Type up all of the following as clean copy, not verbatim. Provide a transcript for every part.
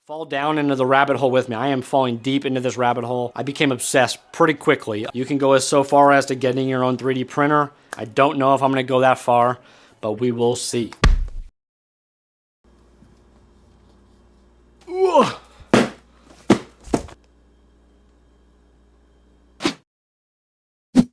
Fall down into the rabbit hole with me. I am falling deep into this rabbit hole. I became obsessed pretty quickly. You can go as so far as to getting your own 3D printer. I don't know if I'm gonna go that far, but we will see. Ugh.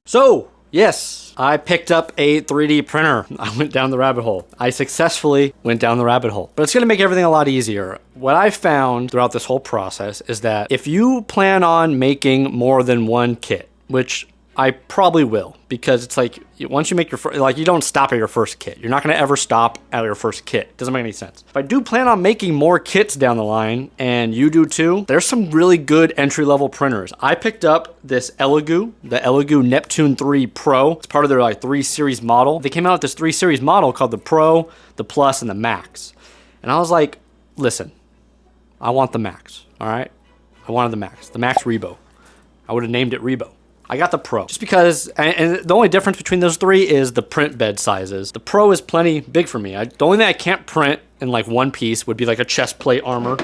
So, yes, I picked up a 3D printer. I went down the rabbit hole. I successfully went down the rabbit hole. But it's gonna make everything a lot easier. What I found throughout this whole process is that if you plan on making more than one kit, which I probably will, because it's like, once you make your first, like you don't stop at your first kit. You're not gonna ever stop at your first kit. It doesn't make any sense. If I do plan on making more kits down the line, and you do too, there's some really good entry-level printers. I picked up this Elegoo, the Elegoo Neptune 3 Pro. It's part of their like 3 series model. They came out with this 3 series model called the Pro, the Plus, and the Max. And I was like, listen, I want the Max, all right? I wanted the Max Rebo. I would have named it Rebo. I got the Pro just because, and the only difference between those three is the print bed sizes. The Pro is plenty big for me. The only thing I can't print in like one piece would be like a chest plate armor.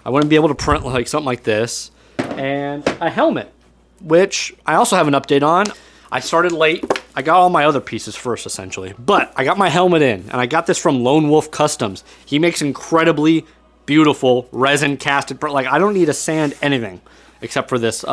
I wouldn't be able to print like something like this, and a helmet, which I also have an update on. I started late. I got all my other pieces first, essentially, but I got my helmet in, and I got this from Lonewolf Customs. He makes incredibly beautiful resin casted print. Like, I don't need to sand anything except for this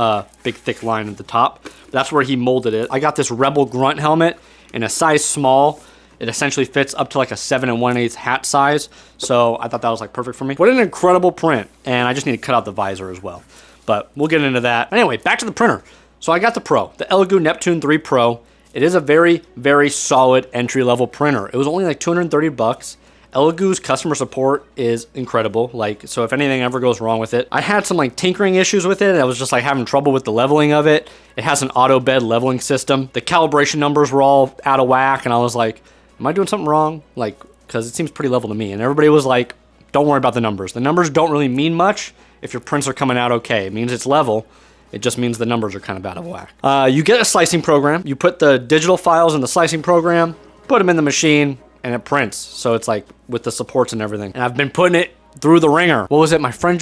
big thick line at the top. That's where he molded it. I got this Rebel Grunt helmet in a size small. It essentially fits up to like a 7 1/8 hat size. So I thought that was like perfect for me. What an incredible print. And I just need to cut out the visor as well. But we'll get into that. Anyway, back to the printer. So I got the Pro, the Elegoo Neptune 3 Pro. It is a very, very solid entry-level printer. It was only like 230 bucks. Elegoo's customer support is incredible. Like, so if anything ever goes wrong with it, I had some like tinkering issues with it. I was just like having trouble with the leveling of it. It has an auto bed leveling system. The calibration numbers were all out of whack, and I was like, am I doing something wrong? Like, because it seems pretty level to me. And everybody was like, don't worry about the numbers. The numbers don't really mean much if your prints are coming out okay. It means it's level. It just means the numbers are kind of out of whack. You get a slicing program. You put the digital files in the slicing program, put them in the machine, and it prints. So it's like with the supports and everything. And I've been putting it through the ringer. What was it? My friend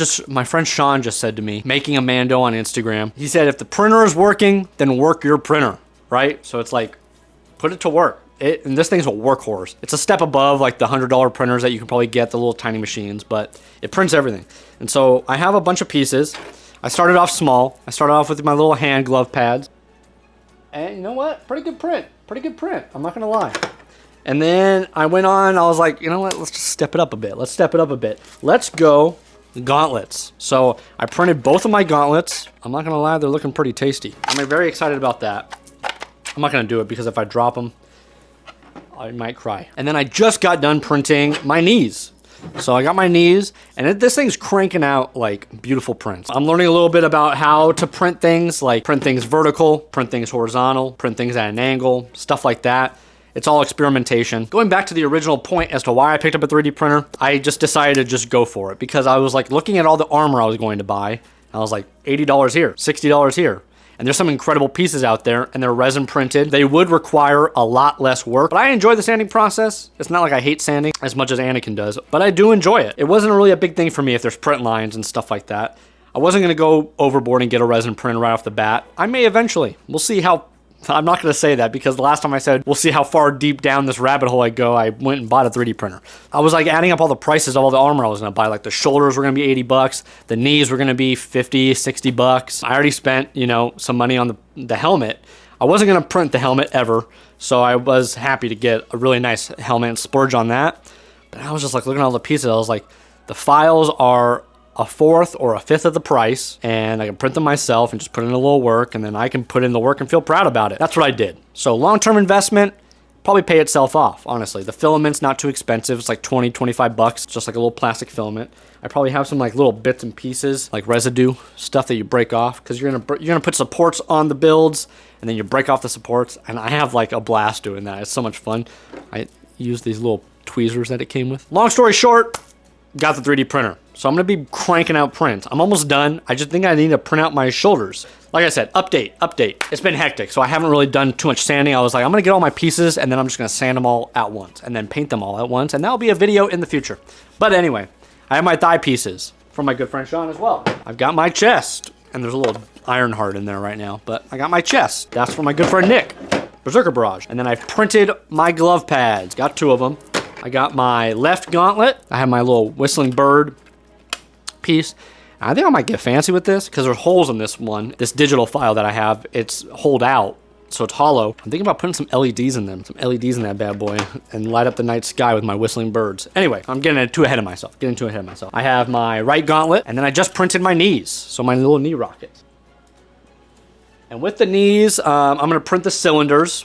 Sean just said to me, making a Mando on Instagram. He said, if the printer is working, then work your printer, right? So it's like, put it to work. And this thing's a workhorse. It's a step above like the $100 printers that you can probably get, the little tiny machines, but it prints everything. And so I have a bunch of pieces. I started off small. I started off with my little hand glove pads. And you know what? Pretty good print. Pretty good print. I'm not gonna lie. And then I went on, I was like, you know what, let's just step it up a bit. Let's step it up a bit. Let's go gauntlets. So I printed both of my gauntlets. I'm not gonna lie, they're looking pretty tasty. I'm very excited about that. I'm not gonna do it because if I drop them, I might cry. And then I just got done printing my knees. So I got my knees, and this thing's cranking out like beautiful prints. I'm learning a little bit about how to print things, like print things vertical, print things horizontal, print things at an angle, stuff like that. It's all experimentation. Going back to the original point as to why I picked up a 3D printer, I just decided to just go for it because I was like looking at all the armor I was going to buy. And I was like, $80 here, $60 here. And there's some incredible pieces out there, and they're resin printed. They would require a lot less work, but I enjoy the sanding process. It's not like I hate sanding as much as Anakin does, but I do enjoy it. It wasn't really a big thing for me if there's print lines and stuff like that. I wasn't gonna go overboard and get a resin print right off the bat. I may eventually. We'll see how. I'm not going to say that because the last time I said, we'll see how far deep down this rabbit hole I go, I went and bought a 3D printer. I was like adding up all the prices of all the armor I was going to buy. Like the shoulders were going to be 80 bucks. The knees were going to be 50, 60 bucks. I already spent, you know, some money on the helmet. I wasn't going to print the helmet ever. So I was happy to get a really nice helmet and splurge on that. But I was just like looking at all the pieces. I was like, the files are a fourth or a fifth of the price, and I can print them myself and just put in a little work, and then I can put in the work and feel proud about it. That's what I did. So long-term investment, probably pay itself off, honestly. The filament's not too expensive. It's like 20, 25 bucks, just like a little plastic filament. I probably have some like little bits and pieces, like residue, stuff that you break off, because you're gonna put supports on the builds, and then you break off the supports, and I have like a blast doing that. It's so much fun. I use these little tweezers that it came with. Long story short, got the 3D printer. So I'm gonna be cranking out prints. I'm almost done. I just think I need to print out my shoulders. Like I said, update. It's been hectic, so I haven't really done too much sanding. I was like, I'm gonna get all my pieces, and then I'm just gonna sand them all at once, and then paint them all at once, and that'll be a video in the future. But anyway, I have my thigh pieces. from my good friend Sean as well. I've got my chest, and there's a little iron heart in there right now, but I got my chest. That's from my good friend Nick, Berserker Barrage. And then I've printed my glove pads, got 2 of them. I got my left gauntlet. I have my little whistling bird piece. I think I might get fancy with this because there's holes in this one. This digital file that I have, it's holed out, so it's hollow. I'm thinking about putting some LEDs in them, some LEDs in that bad boy, and light up the night sky with my whistling birds. Anyway, I'm getting too ahead of myself. I have my right gauntlet, and then I just printed my knees, so my little knee rockets. And with the knees, I'm gonna print the cylinders,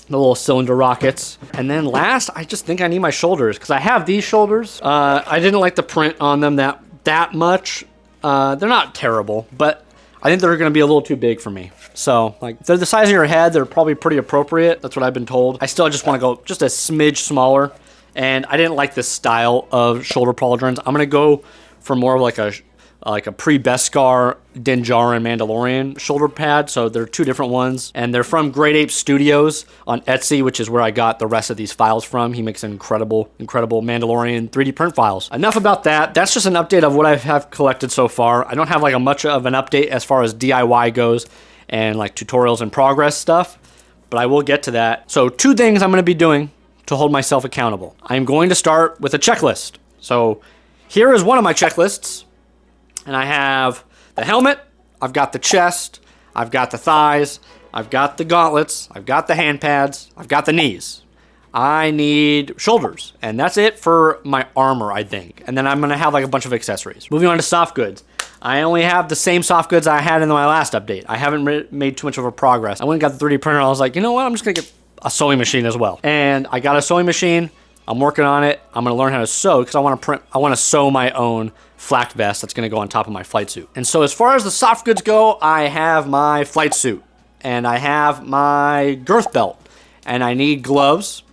the little cylinder rockets. And then last, I just think I need my shoulders because I have these shoulders. I didn't like the print on them that much. They're not terrible, but I think they're gonna be a little too big for me. So, like, if they're the size of your head, they're probably pretty appropriate. That's what I've been told. I still just wanna go just a smidge smaller, and I didn't like this style of shoulder pauldrons. I'm gonna go for more of like a pre-Beskar Din Djarin Mandalorian shoulder pad. So they're 2 different ones, and they're from Great Ape Studios on Etsy, which is where I got the rest of these files from. He makes incredible Mandalorian 3D print files. Enough about that. That's just an update of what I have collected so far. I don't have like much of an update as far as DIY goes and like tutorials and progress stuff, but I will get to that. So 2 things I'm gonna be doing to hold myself accountable. I'm going to start with a checklist. So here is one of my checklists. And I have the helmet, I've got the chest, I've got the thighs, I've got the gauntlets, I've got the hand pads, I've got the knees. I need shoulders, and that's it for my armor, I think. And then I'm gonna have like a bunch of accessories. Moving on to soft goods. I only have the same soft goods I had in my last update. I haven't made too much of a progress. I went and got the 3D printer, and I was like, you know what, I'm just gonna get a sewing machine as well. And I got a sewing machine. I'm working on it. I'm gonna learn how to sew because I wanna sew my own flak vest that's gonna go on top of my flight suit. And so as far as the soft goods go, I have my flight suit, and I have my girth belt, and I need gloves,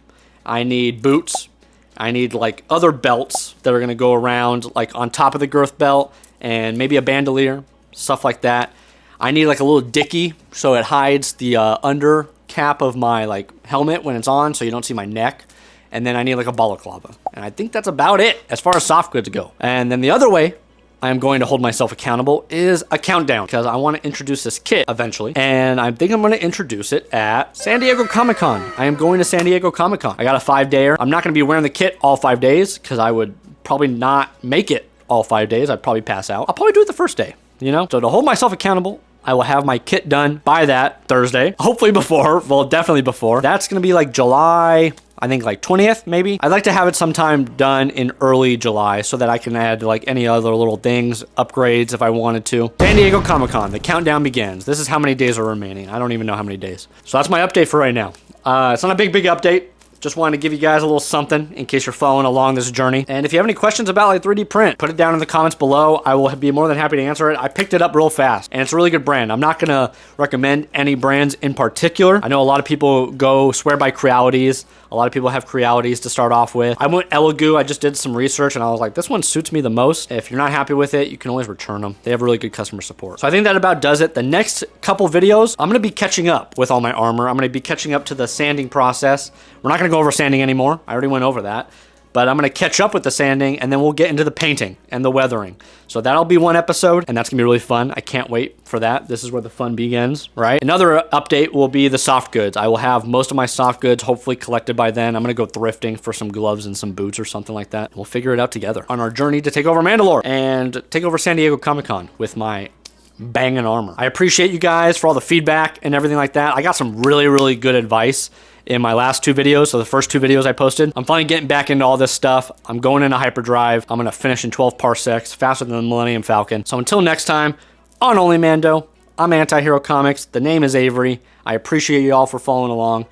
I need boots, I need like other belts that are gonna go around like on top of the girth belt, and maybe a bandolier, stuff like that. I need like a little dicky so it hides the under cap of my like helmet when it's on so you don't see my neck. And then I need like a balaclava. And I think that's about it as far as soft goods go. And then the other way I am going to hold myself accountable is a countdown, because I want to introduce this kit eventually. And I think I'm going to introduce it at San Diego Comic-Con. I am going to San Diego Comic-Con. I got a 5-dayer. I'm not going to be wearing the kit all 5 days because I would probably not make it all 5 days. I'd probably pass out. I'll probably do it the first day, you know? So to hold myself accountable, I will have my kit done by that Thursday. Hopefully before, well, definitely before. That's going to be like July, I think like 20th maybe. I'd like to have it sometime done in early July so that I can add like any other little things, upgrades if I wanted to. San Diego Comic-Con, the countdown begins. This is how many days are remaining. I don't even know how many days. So that's my update for right now. It's not a big update. Just wanted to give you guys a little something in case you're following along this journey. And if you have any questions about like 3D print, put it down in the comments below. I will be more than happy to answer it. I picked it up real fast, and it's a really good brand. I'm not gonna recommend any brands in particular. I know a lot of people swear by Crealities. A lot of people have Crealities to start off with. I went Elegoo. I just did some research, and I was like, this one suits me the most. If you're not happy with it, you can always return them. They have really good customer support. So I think that about does it. The next couple videos, I'm gonna be catching up with all my armor. I'm gonna be catching up to the sanding process. We're not gonna go over sanding anymore. I already went over that. But I'm gonna catch up with the sanding, and then we'll get into the painting and the weathering. So that'll be one episode, and that's gonna be really fun. I can't wait for that. This is where the fun begins, right? Another update will be the soft goods. I will have most of my soft goods hopefully collected by then. I'm gonna go thrifting for some gloves and some boots or something like that. We'll figure it out together on our journey to take over Mandalore and take over San Diego Comic-Con with my banging armor. I appreciate you guys for all the feedback and everything like that. I got some really, really good advice in my last 2 videos, so the first 2 videos I posted. I'm finally getting back into all this stuff. I'm going into hyperdrive. I'm gonna finish in 12 parsecs, faster than the Millennium Falcon. So until next time, on Only Mando, I'm Antihero Comics. The name is Avery. I appreciate you all for following along.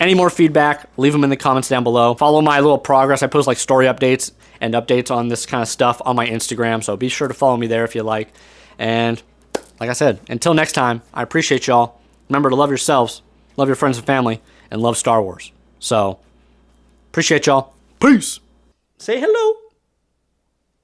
Any more feedback, leave them in the comments down below. Follow my little progress. I post like story updates and updates on this kind of stuff on my Instagram, so be sure to follow me there if you like. And like I said, until next time, I appreciate y'all. Remember to love yourselves, love your friends and family, and love Star Wars. So, appreciate y'all. Peace. Say hello.